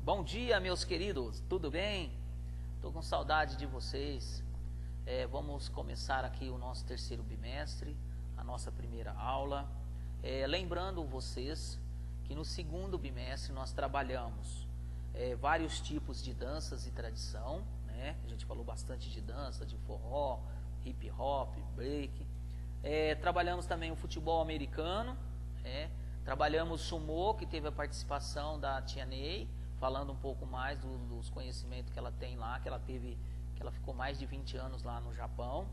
Bom dia, meus queridos, tudo bem? Estou com saudade de vocês. Vamos começar aqui o nosso terceiro bimestre, a nossa primeira aula. Lembrando vocês que no segundo bimestre nós trabalhamos vários tipos de danças e tradição, né? A gente falou bastante de dança, de forró, hip hop, break. Trabalhamos também o futebol americano, trabalhamos sumô, que teve a participação da Tia Ney, falando um pouco mais dos conhecimentos que ela tem lá, que ela ficou mais de 20 anos lá no Japão.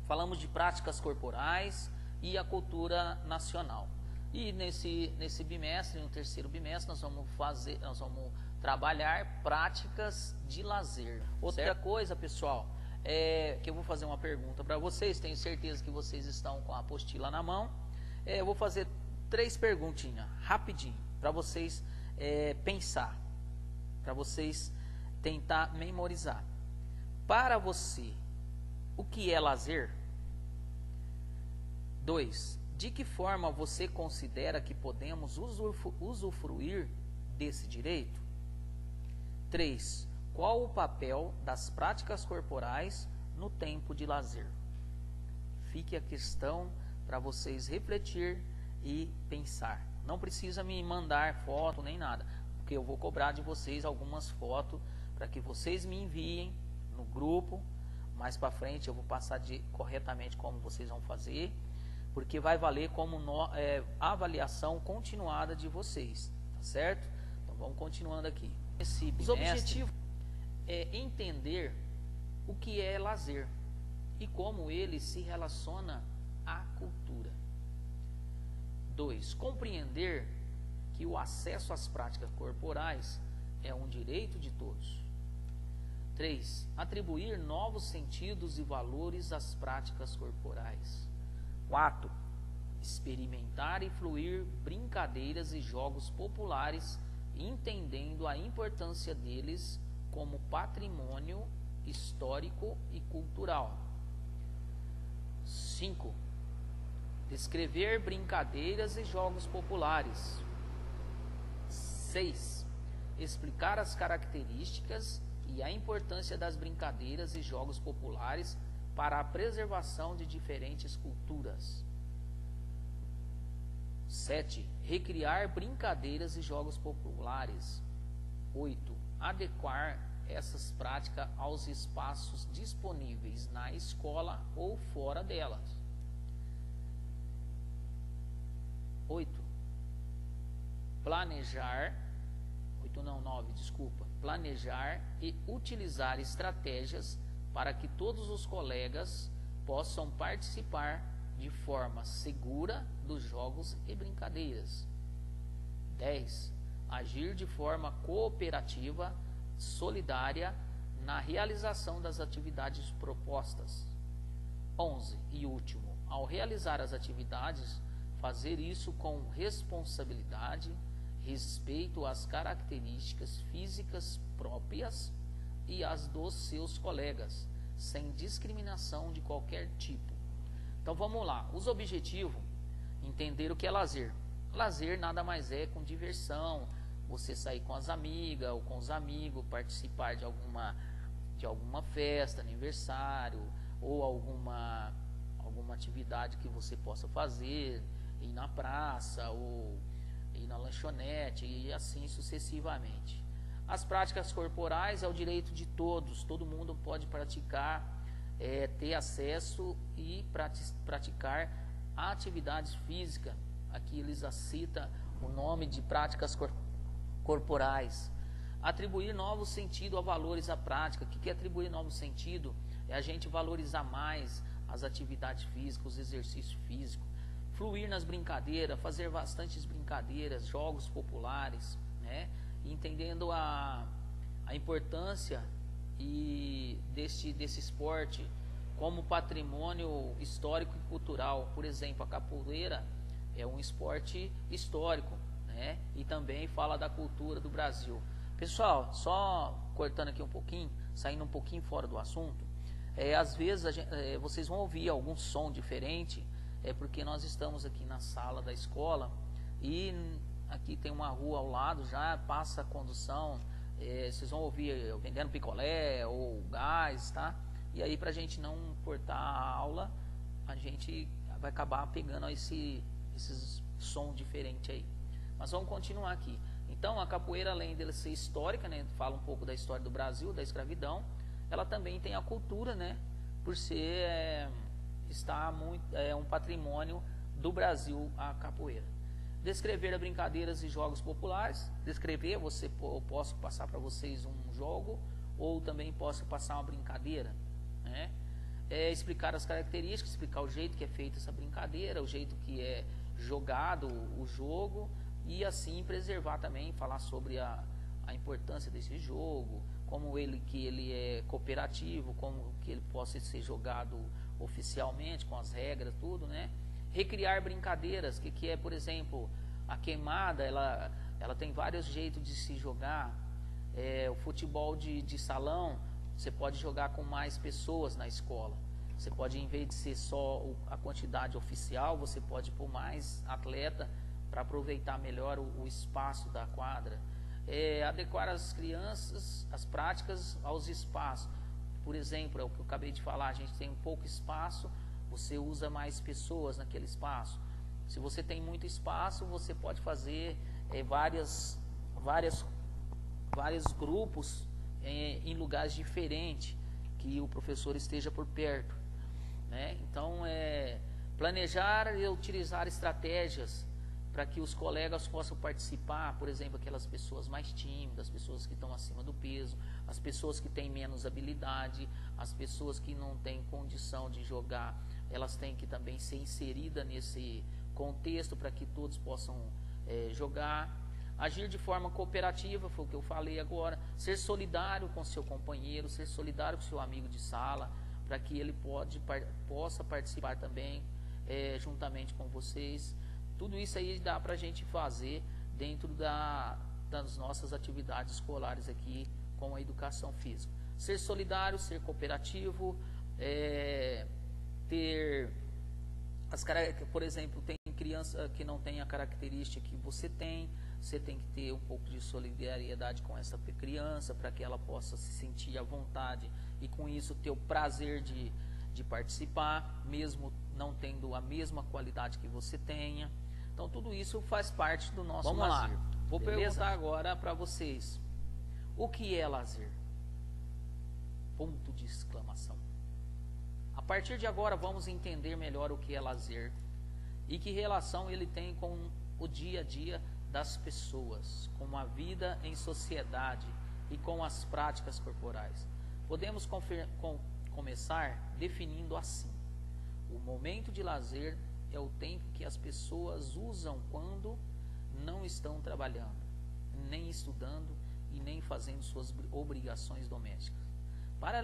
Falamos de práticas corporais e a cultura nacional. E nesse bimestre, no terceiro bimestre, nós vamos trabalhar práticas de lazer. Outra coisa, pessoal, que eu vou fazer uma pergunta para vocês, tenho certeza que vocês estão com a apostila na mão. Eu vou fazer 3 perguntinhas, rapidinho, para vocês pensar, para vocês tentar memorizar. Para você, o que é lazer? 2. De que forma você considera que podemos usufruir desse direito? 3. Qual o papel das práticas corporais no tempo de lazer? Fique a questão para vocês refletir e pensar. Não precisa me mandar foto nem nada, porque eu vou cobrar de vocês algumas fotos para que vocês me enviem no grupo. Mais para frente eu vou passar corretamente como vocês vão fazer, porque vai valer como avaliação continuada de vocês, tá certo? Então vamos continuando aqui. Os objetivos é entender o que é lazer e como ele se relaciona à cultura. 2. Compreender que o acesso às práticas corporais é um direito de todos. 3. Atribuir novos sentidos e valores às práticas corporais. 4. Experimentar e fluir brincadeiras e jogos populares, entendendo a importância deles como patrimônio histórico e cultural. 5. Descrever brincadeiras e jogos populares. 6. Explicar as características e a importância das brincadeiras e jogos populares para a preservação de diferentes culturas. 7. Recriar brincadeiras e jogos populares. 8. Adequar essas práticas aos espaços disponíveis na escola ou fora delas. 8. Planejar e utilizar estratégias para que todos os colegas possam participar de forma segura dos jogos e brincadeiras. 10. Agir de forma cooperativa, solidária na realização das atividades propostas. 11. E último, ao realizar as atividades, fazer isso com responsabilidade, respeito às características físicas próprias e às dos seus colegas, sem discriminação de qualquer tipo. Então vamos lá, os objetivos, entender o que é lazer. Lazer nada mais é com diversão, você sair com as amigas ou com os amigos, participar de alguma festa, aniversário, ou alguma atividade que você possa fazer, ir na praça, ou ir na lanchonete, e assim sucessivamente. As práticas corporais é o direito de todos, todo mundo pode praticar, ter acesso e praticar atividades físicas. Aqui eles citam o nome de práticas corporais. Atribuir novo sentido a valores à prática. O que é atribuir novo sentido? É a gente valorizar mais as atividades físicas, os exercícios físicos. Fluir nas brincadeiras, fazer bastantes brincadeiras, jogos populares, né? Entendendo a importância desse esporte como patrimônio histórico e cultural. Por exemplo, a capoeira é um esporte histórico, né? E também fala da cultura do Brasil. Pessoal, só cortando aqui um pouquinho, saindo um pouquinho fora do assunto, às vezes vocês vão ouvir algum som diferente, porque nós estamos aqui na sala da escola e aqui tem uma rua ao lado, já passa a condução, vocês vão ouvir eu vendendo picolé ou gás, tá? E aí, para a gente não cortar a aula, a gente vai acabar pegando esses som diferente aí. Mas vamos continuar aqui. Então, a capoeira, além de ser histórica, né, fala um pouco da história do Brasil, da escravidão, ela também tem a cultura, né, por ser um patrimônio do Brasil, a capoeira. Descrever brincadeiras e jogos populares. Descrever, eu posso passar para vocês um jogo, ou também posso passar uma brincadeira, né? Explicar as características, explicar o jeito que é feita essa brincadeira, o jeito que é jogado o jogo, e assim preservar também, falar sobre a importância desse jogo, como que ele é cooperativo, como que ele possa ser jogado oficialmente, com as regras, tudo, né? Recriar brincadeiras, que é, por exemplo, a queimada, ela tem vários jeitos de se jogar. O futebol de salão, você pode jogar com mais pessoas na escola. Você pode, em vez de ser só a quantidade oficial, você pode pôr mais atleta para aproveitar melhor o espaço da quadra. Adequar as crianças, as práticas aos espaços. Por exemplo, é o que eu acabei de falar, a gente tem um pouco espaço, você usa mais pessoas naquele espaço. Se você tem muito espaço, você pode fazer vários grupos em lugares diferentes, que o professor esteja por perto, né? Então, planejar e utilizar estratégias para que os colegas possam participar, por exemplo, aquelas pessoas mais tímidas, as pessoas que estão acima do peso, as pessoas que têm menos habilidade, as pessoas que não têm condição de jogar, elas têm que também ser inseridas nesse contexto para que todos possam jogar. Agir de forma cooperativa, foi o que eu falei agora. Ser solidário com seu companheiro, ser solidário com seu amigo de sala, para que ele possa participar também juntamente com vocês. Tudo isso aí dá para a gente fazer dentro das nossas atividades escolares aqui com a educação física. Ser solidário, ser cooperativo, por exemplo, tem criança que não tem a característica que você tem que ter um pouco de solidariedade com essa criança para que ela possa se sentir à vontade e com isso ter o prazer de participar, mesmo não tendo a mesma qualidade que você tenha. Então tudo isso faz parte do nosso lazer. Vou perguntar agora para vocês, o que é lazer? Ponto de exclamação. A partir de agora vamos entender melhor o que é lazer e que relação ele tem com o dia a dia das pessoas, com a vida em sociedade e com as práticas corporais. Podemos começar definindo assim: o momento de lazer é o tempo que as pessoas usam quando não estão trabalhando, nem estudando e nem fazendo suas obrigações domésticas. Para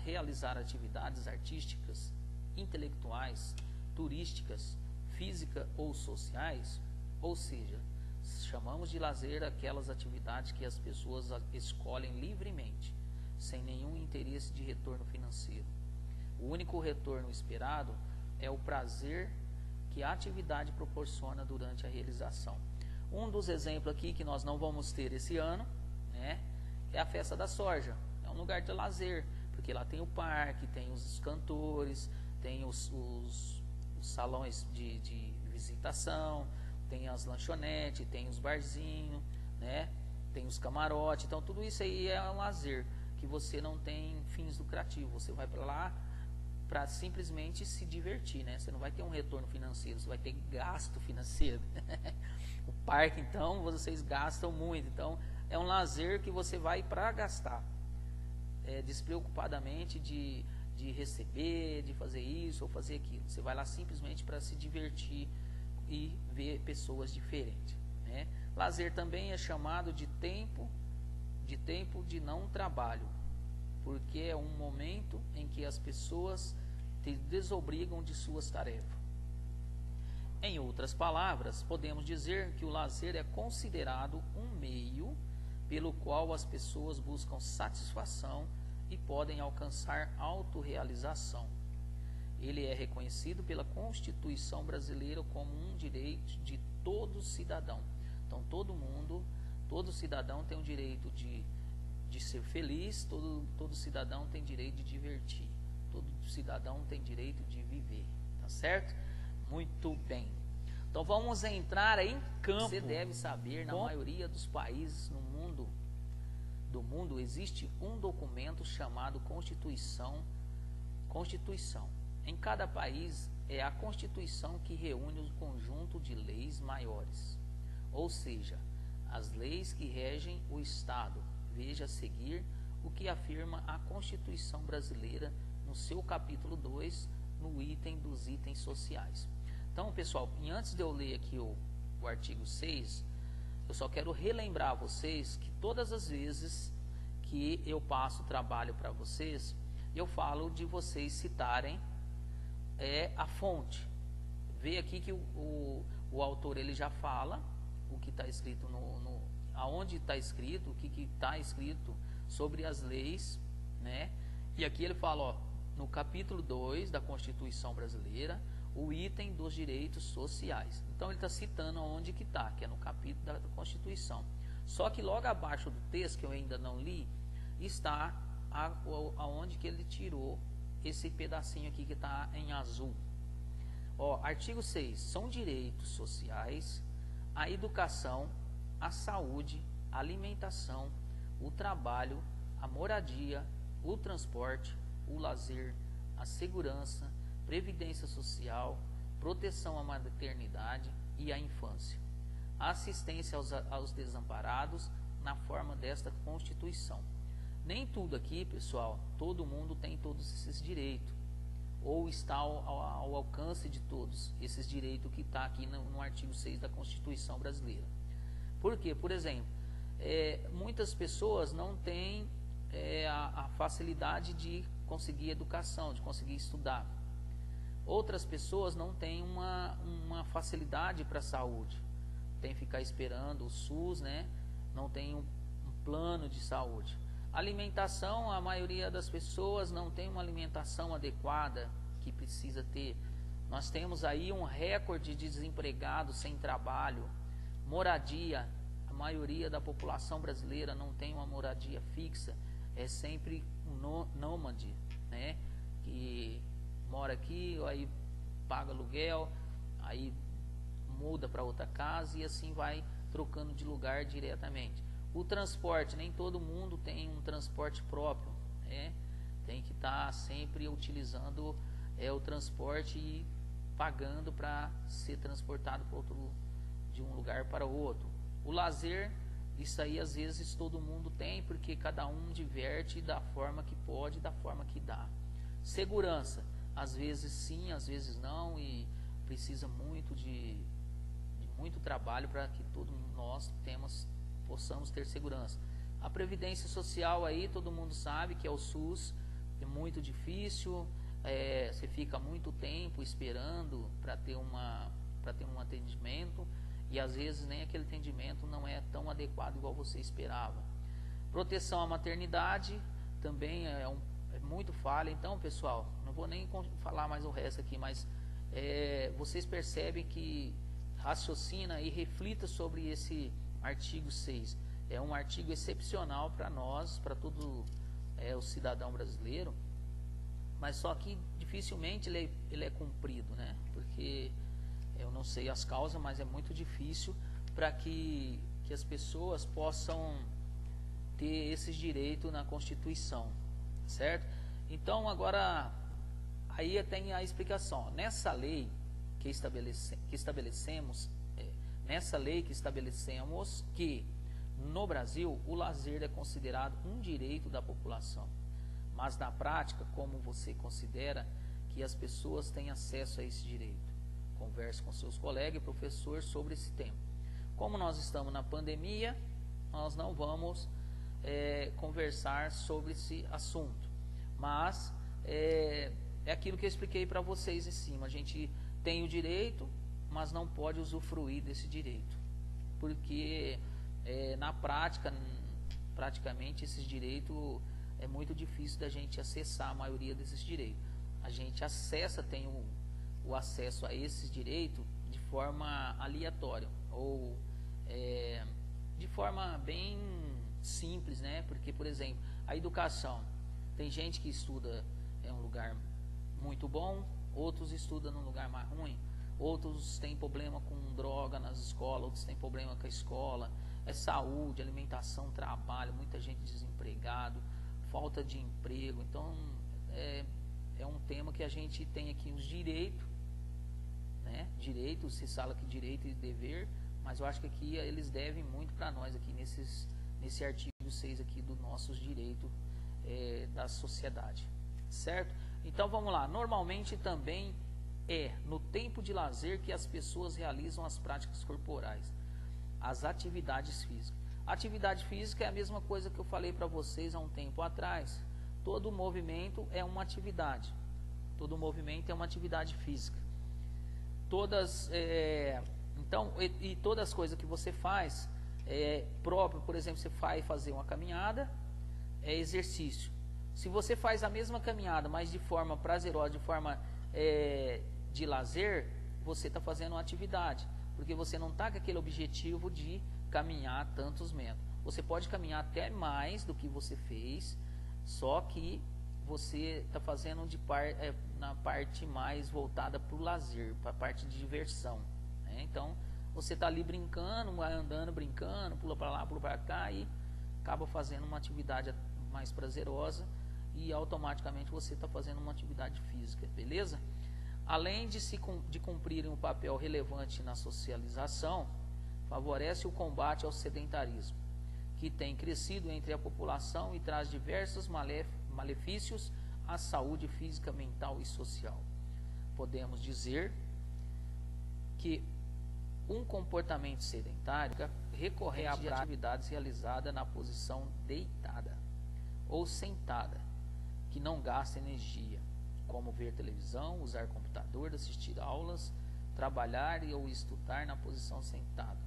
realizar atividades artísticas, intelectuais, turísticas, físicas ou sociais, ou seja, chamamos de lazer aquelas atividades que as pessoas escolhem livremente, sem nenhum interesse de retorno financeiro. O único retorno esperado é o prazer que a atividade proporciona durante a realização. Um dos exemplos aqui que nós não vamos ter esse ano, né, é a festa da soja. É um lugar de lazer, porque lá tem o parque, tem os cantores, tem os salões de visitação, tem as lanchonetes, tem os barzinhos, né, tem os camarotes. Então tudo isso aí é um lazer que você não tem fins lucrativos. Você vai para lá para simplesmente se divertir, né? Você não vai ter um retorno financeiro, você vai ter gasto financeiro. O parque, então, vocês gastam muito. Então, é um lazer que você vai para gastar, despreocupadamente de receber, de fazer isso ou fazer aquilo. Você vai lá simplesmente para se divertir e ver pessoas diferentes, né? Lazer também é chamado de tempo de não trabalho, porque é um momento em que as pessoas se desobrigam de suas tarefas. Em outras palavras, podemos dizer que o lazer é considerado um meio pelo qual as pessoas buscam satisfação e podem alcançar autorrealização. Ele é reconhecido pela Constituição brasileira como um direito de todo cidadão. Então todo cidadão tem o direito de ser feliz, todo cidadão tem direito de divertir, todo cidadão tem direito de viver, tá certo? Muito bem. Então vamos entrar em campo. Você deve saber, na maioria dos países do mundo existe um documento chamado Constituição. Em cada país é a Constituição que reúne um conjunto de leis maiores, ou seja, as leis que regem o Estado. Veja a seguir o que afirma a Constituição brasileira no seu capítulo 2, no item dos itens sociais. Então, pessoal, e antes de eu ler aqui o artigo 6, eu só quero relembrar a vocês que todas as vezes que eu passo trabalho para vocês, eu falo de vocês citarem a fonte. Vê aqui que o autor ele já fala o que está escrito aonde está escrito, o que está escrito sobre as leis, né? E aqui ele fala, ó, no capítulo 2 da Constituição Brasileira, o item dos direitos sociais. Então ele está citando onde que está, que é no capítulo da Constituição. Só que logo abaixo do texto, que eu ainda não li, está aonde que ele tirou esse pedacinho aqui que está em azul. Ó, artigo 6, são direitos sociais a educação, a saúde, a alimentação, o trabalho, a moradia, o transporte, o lazer, a segurança, previdência social, proteção à maternidade e à infância, a assistência aos desamparados na forma desta Constituição. Nem tudo aqui, pessoal, todo mundo tem todos esses direitos, ou está ao alcance de todos esses direitos que está aqui no artigo 6 da Constituição Brasileira. Por quê? Por exemplo, muitas pessoas não têm a facilidade de conseguir educação, de conseguir estudar. Outras pessoas não têm uma facilidade para a saúde, tem que ficar esperando o SUS, né? Não tem um plano de saúde. Alimentação, a maioria das pessoas não tem uma alimentação adequada que precisa ter. Nós temos aí um recorde de desempregados sem trabalho. Moradia, a maioria da população brasileira não tem uma moradia fixa, é sempre um nômade, né? Que mora aqui, aí paga aluguel, aí muda para outra casa e assim vai trocando de lugar diretamente. O transporte, nem todo mundo tem um transporte próprio, né? Tem que estar sempre utilizando o transporte e pagando para ser transportado de um lugar para outro. O lazer, isso aí às vezes todo mundo tem, porque cada um diverte da forma que pode, da forma que dá. Segurança, às vezes sim, às vezes não, e precisa muito de muito trabalho para que todos nós possamos ter segurança. A previdência social aí, todo mundo sabe que é o SUS, é muito difícil, você fica muito tempo esperando para ter um atendimento, e às vezes nem aquele atendimento não é tão adequado igual você esperava. Proteção à maternidade também é muito falha. Então, pessoal, não vou nem falar mais o resto aqui, mas vocês percebem que raciocina e reflita sobre esse artigo 6. É um artigo excepcional para nós, para todo o cidadão brasileiro, mas só que dificilmente ele é cumprido, né? Porque eu não sei as causas, mas é muito difícil para que as pessoas possam ter esses direitos na Constituição, certo? Então agora aí tem a explicação. Nessa lei que estabelecemos que no Brasil o lazer é considerado um direito da população, mas na prática, como você considera que as pessoas têm acesso a esse direito? Converse com seus colegas e professores sobre esse tema. Como nós estamos na pandemia, nós não vamos conversar sobre esse assunto, mas é aquilo que eu expliquei para vocês em cima. A gente tem o direito, mas não pode usufruir desse direito, porque na prática, praticamente esses direitos é muito difícil da gente acessar a maioria desses direitos. A gente tem o acesso a esses direitos de forma aleatória, ou de forma bem simples, né? Porque, por exemplo, a educação, tem gente que estuda em um lugar muito bom, outros estudam num lugar mais ruim, outros têm problema com droga nas escolas, outros têm problema com a escola, saúde, alimentação, trabalho, muita gente desempregado, falta de emprego. Então é um tema que a gente tem aqui os direitos, né? Direito, se fala que direito e dever, mas eu acho que aqui eles devem muito para nós aqui nesse artigo 6 aqui dos nossos direitos da sociedade, certo? Então vamos lá. Normalmente também no tempo de lazer que as pessoas realizam as práticas corporais, as atividades físicas. Atividade física é a mesma coisa que eu falei para vocês há um tempo atrás. Todo movimento é uma atividade. Todo movimento é uma atividade física. Todas todas as coisas que você faz próprio, por exemplo, você vai fazer uma caminhada, é exercício. Se você faz a mesma caminhada, mas de forma prazerosa, de forma de lazer, você está fazendo uma atividade, porque você não está com aquele objetivo de caminhar tantos metros. Você pode caminhar até mais do que você fez, só que você está fazendo na parte mais voltada para o lazer, para a parte de diversão, né? Então, você está ali brincando, vai andando, brincando, pula para lá, pula para cá e acaba fazendo uma atividade mais prazerosa e automaticamente você está fazendo uma atividade física, beleza? Além de cumprirem um papel relevante na socialização, favorece o combate ao sedentarismo, que tem crescido entre a população e traz diversos malefícios à saúde física, mental e social. Podemos dizer que um comportamento sedentário recorrente de atividades realizadas na posição deitada ou sentada, que não gasta energia, como ver televisão, usar computador, assistir aulas, trabalhar ou estudar na posição sentada.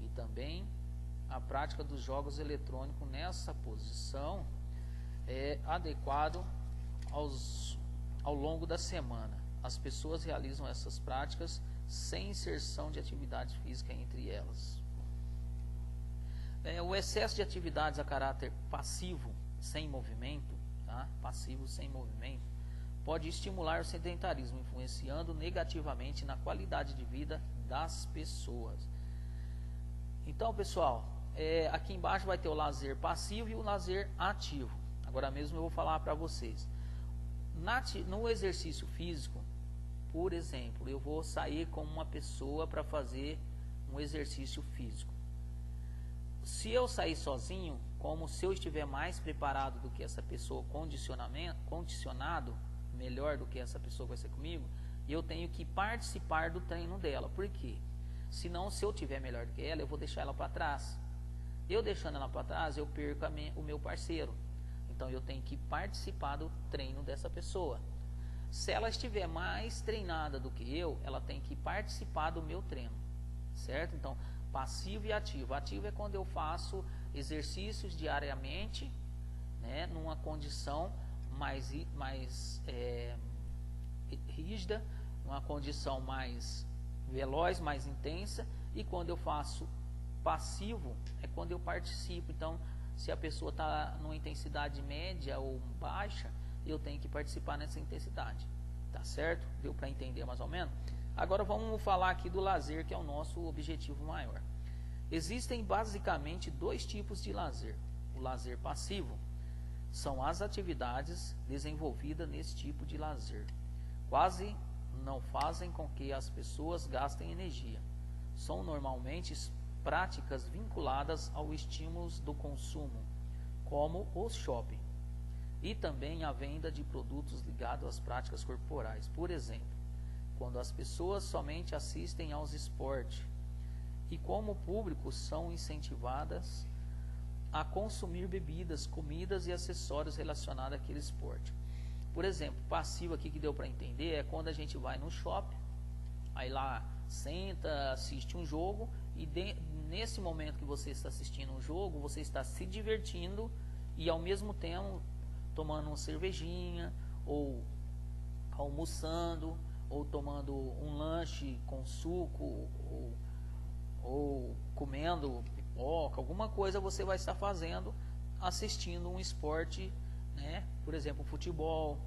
E também a prática dos jogos eletrônicos nessa posição é adequado ao longo da semana. As pessoas realizam essas práticas sem inserção de atividade física entre elas. O excesso de atividades a caráter passivo, sem movimento, tá? Passivo sem movimento, pode estimular o sedentarismo, influenciando negativamente na qualidade de vida das pessoas. Então, pessoal, aqui embaixo vai ter o lazer passivo e o lazer ativo. Agora mesmo eu vou falar para vocês. No exercício físico, por exemplo, eu vou sair com uma pessoa para fazer um exercício físico. Se eu sair sozinho, como se eu estiver mais preparado do que essa pessoa, condicionado, melhor do que essa pessoa que vai ser comigo, eu tenho que participar do treino dela. Por quê? Senão, se eu tiver melhor do que ela, eu vou deixar ela para trás. Eu deixando ela para trás, eu perco o meu parceiro. Então, eu tenho que participar do treino dessa pessoa. Se ela estiver mais treinada do que eu, ela tem que participar do meu treino, certo? Então, passivo e ativo. Ativo é quando eu faço exercícios diariamente, né, numa condição mais rígida, uma condição mais veloz, mais intensa. E quando eu faço passivo, é quando eu participo. Então, se a pessoa está numa intensidade média ou baixa, eu tenho que participar nessa intensidade, tá certo? Deu para entender mais ou menos? Agora vamos falar aqui do lazer, que é o nosso objetivo maior. Existem basicamente dois tipos de lazer. O lazer passivo são as atividades desenvolvidas nesse tipo de lazer. Quase não fazem com que as pessoas gastem energia. São normalmente práticas vinculadas ao estímulo do consumo, como o shopping. E também a venda de produtos ligados às práticas corporais. Por exemplo, quando as pessoas somente assistem aos esportes e como público são incentivadas a consumir bebidas, comidas e acessórios relacionados àquele esporte. Por exemplo, passivo aqui que deu para entender é quando a gente vai no shopping, aí lá senta, assiste um jogo e nesse momento que você está assistindo um jogo, você está se divertindo e ao mesmo tempo tomando uma cervejinha, ou almoçando, ou tomando um lanche com suco, ou comendo pipoca, alguma coisa você vai estar fazendo, assistindo um esporte, né? Por exemplo, futebol,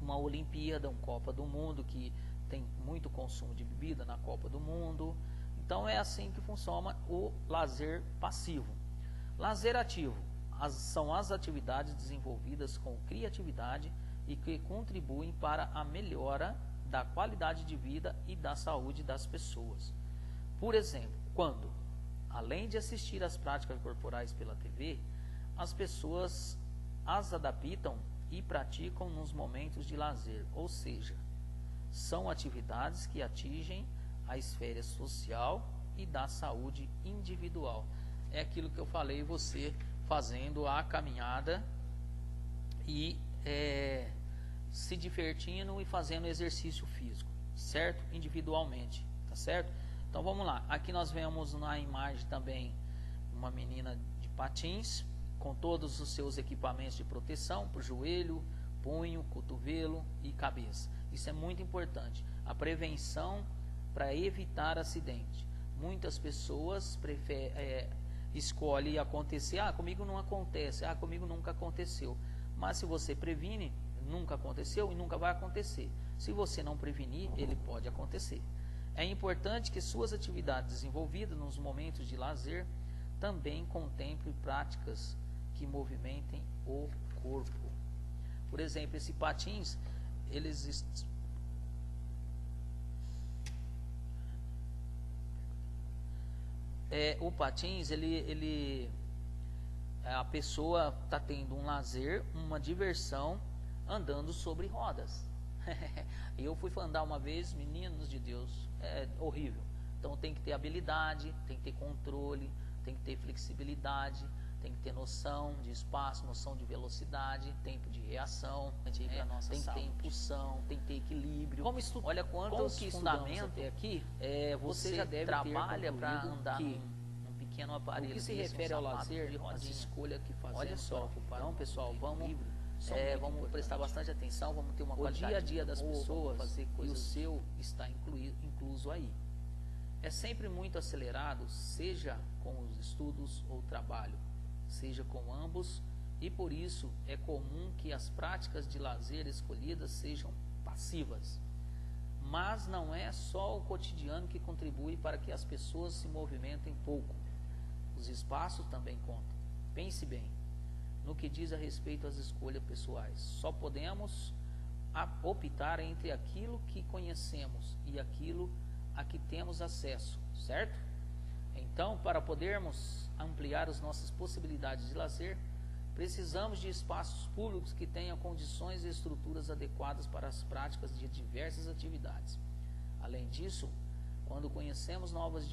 uma Olimpíada, uma Copa do Mundo, que tem muito consumo de bebida na Copa do Mundo. Então é assim que funciona o lazer passivo. Lazer ativo são as atividades desenvolvidas com criatividade e que contribuem para a melhora da qualidade de vida e da saúde das pessoas. Por exemplo, quando, além de assistir às práticas corporais pela TV, as pessoas as adaptam e praticam nos momentos de lazer, ou seja, são atividades que atingem a esfera social e da saúde individual. É aquilo que eu falei, você fazendo a caminhada e se divertindo e fazendo exercício físico, certo? Individualmente, tá certo? Então vamos lá, aqui nós vemos na imagem também uma menina de patins, com todos os seus equipamentos de proteção para o joelho, punho, cotovelo e cabeça. Isso é muito importante. A prevenção para evitar acidente. Muitas pessoas escolhem acontecer. Comigo não acontece. Comigo nunca aconteceu. Mas se você previne, nunca aconteceu e nunca vai acontecer. Se você não prevenir, ele pode acontecer. É importante que suas atividades desenvolvidas nos momentos de lazer também contemplem práticas que movimentem o corpo. Por exemplo, esse patins, o patins, a pessoa está tendo um lazer, uma diversão, andando sobre rodas. Eu fui andar uma vez, meninos de Deus, é horrível. Então tem que ter habilidade, tem que ter controle, tem que ter flexibilidade, tem que ter noção de espaço, noção de velocidade, tempo de reação, tem que ter impulsão, tem que ter equilíbrio. Olha quantos fundamentos tem aqui. Você já deve trabalha para andar num pequeno aparelho. O que se refere ao lazer, as escolhas que fazemos. Olha só, então pessoal, vamos prestar bastante atenção, vamos ter uma qualidade. O dia a dia das pessoas fazer coisas, e o seu está incluso aí. É sempre muito acelerado, seja com os estudos ou trabalho, seja com ambos, e por isso é comum que as práticas de lazer escolhidas sejam passivas. Mas não é só o cotidiano que contribui para que as pessoas se movimentem pouco. Os espaços também contam. Pense bem no que diz a respeito às escolhas pessoais. Só podemos optar entre aquilo que conhecemos e aquilo a que temos acesso, certo? Então, para podermos ampliar as nossas possibilidades de lazer, precisamos de espaços públicos que tenham condições e estruturas adequadas para as práticas de diversas atividades. Além disso, quando conhecemos novas e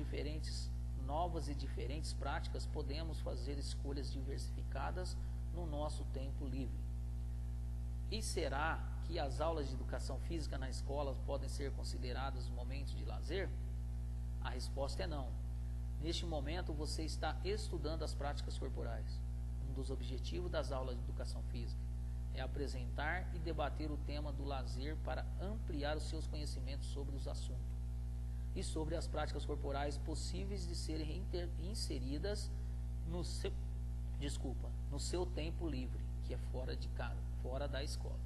diferentes práticas, podemos fazer escolhas diversificadas no nosso tempo livre. E será que as aulas de educação física na escola podem ser consideradas momentos de lazer? A resposta é não. Neste momento você está estudando as práticas corporais. Um dos objetivos das aulas de educação física é apresentar e debater o tema do lazer para ampliar os seus conhecimentos sobre os assuntos e sobre as práticas corporais possíveis de serem inseridas no seu tempo livre, que é fora de casa, fora da escola.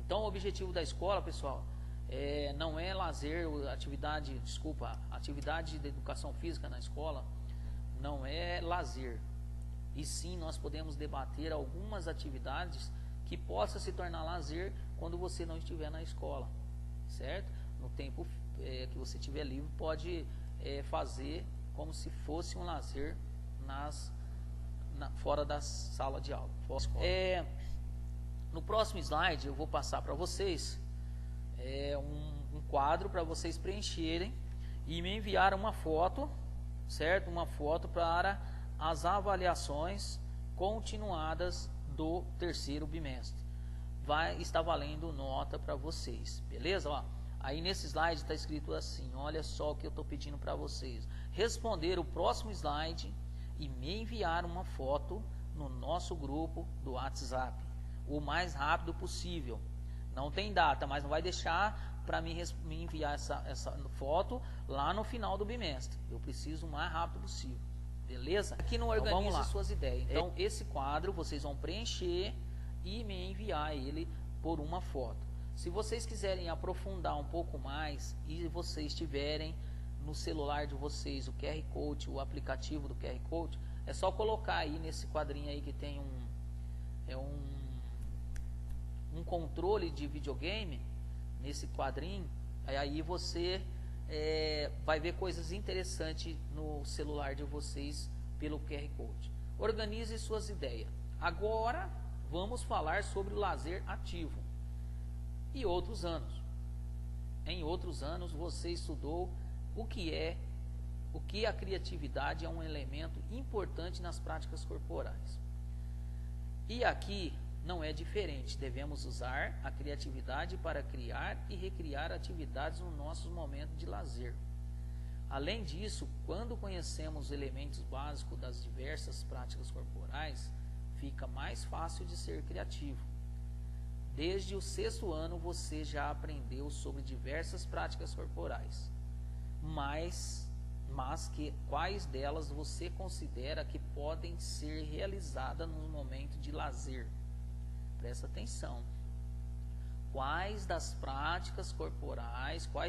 Então, o objetivo da escola, pessoal, não é lazer, atividade de educação física na escola não é lazer. E sim, nós podemos debater algumas atividades que possam se tornar lazer quando você não estiver na escola, certo? No tempo que você tiver livre, pode fazer como se fosse um lazer fora da sala de aula. No próximo slide eu vou passar para vocês um quadro para vocês preencherem e me enviar uma foto, certo? Uma foto para as avaliações continuadas do terceiro bimestre. Vai estar valendo nota para vocês, beleza? Ó, aí nesse slide está escrito assim, olha só o que eu estou pedindo para vocês. Responder o próximo slide e me enviar uma foto no nosso grupo do WhatsApp o mais rápido possível. Não tem data, mas não vai deixar para me enviar essa foto lá no final do bimestre. Eu preciso o mais rápido possível. Beleza? Aqui no Organize então, Suas Ideias. Então, esse quadro vocês vão preencher e me enviar ele por uma foto. Se vocês quiserem aprofundar um pouco mais e vocês tiverem no celular de vocês o QR Code, o aplicativo do QR Code, é só colocar aí nesse quadrinho aí que tem um controle de videogame, nesse quadrinho, aí você vai ver coisas interessantes no celular de vocês pelo QR Code. Organize suas ideias. Agora vamos falar sobre o lazer ativo e outros anos. Em outros anos você estudou o que a criatividade é um elemento importante nas práticas corporais. E aqui não é diferente. Devemos usar a criatividade para criar e recriar atividades no nosso momento de lazer. Além disso, quando conhecemos os elementos básicos das diversas práticas corporais, fica mais fácil de ser criativo. Desde o 6º ano você já aprendeu sobre diversas práticas corporais, mas quais delas você considera que podem ser realizadas no momento de lazer? Presta atenção. Quais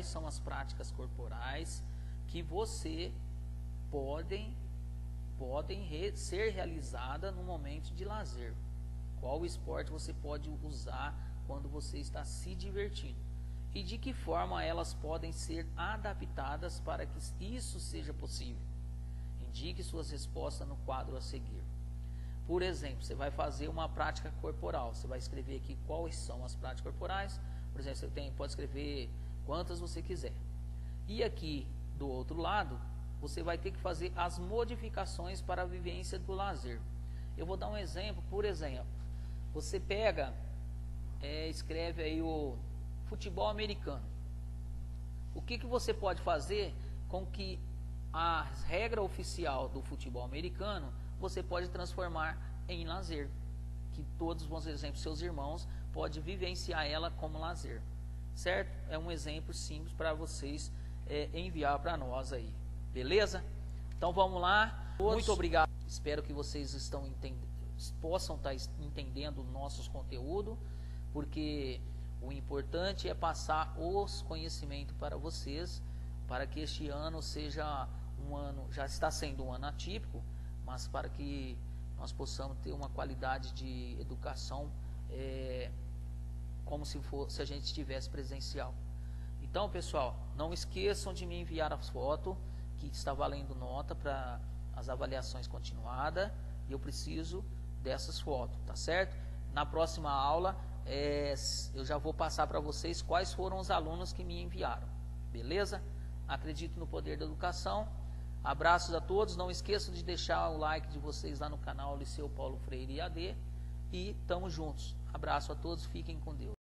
são as práticas corporais que você podem ser realizada no momento de lazer? Qual esporte você pode usar quando você está se divertindo? E de que forma elas podem ser adaptadas para que isso seja possível? Indique suas respostas no quadro a seguir. Por exemplo, você vai fazer uma prática corporal. Você vai escrever aqui quais são as práticas corporais. Por exemplo, você pode escrever quantas você quiser. E aqui, do outro lado, você vai ter que fazer as modificações para a vivência do lazer. Eu vou dar um exemplo. Por exemplo, você pega, escreve aí o futebol americano. O que você pode fazer com que a regra oficial do futebol americano você pode transformar em lazer, que todos, por exemplo, seus irmãos podem vivenciar ela como lazer, certo? É um exemplo simples para vocês enviar para nós aí, beleza? Então vamos lá, muito obrigado, espero que vocês possam estar entendendo nossos conteúdos, porque o importante é passar os conhecimentos para vocês, para que este ano seja um ano, já está sendo um ano atípico, mas para que nós possamos ter uma qualidade de educação como se a gente estivesse presencial. Então, pessoal, não esqueçam de me enviar as fotos, que está valendo nota para as avaliações continuadas, e eu preciso dessas fotos, tá certo? Na próxima aula, eu já vou passar para vocês quais foram os alunos que me enviaram, beleza? Acredito no poder da educação. Abraços a todos, não esqueçam de deixar o like de vocês lá no canal Liceu Paulo Freire IAD e tamo juntos. Abraço a todos, fiquem com Deus.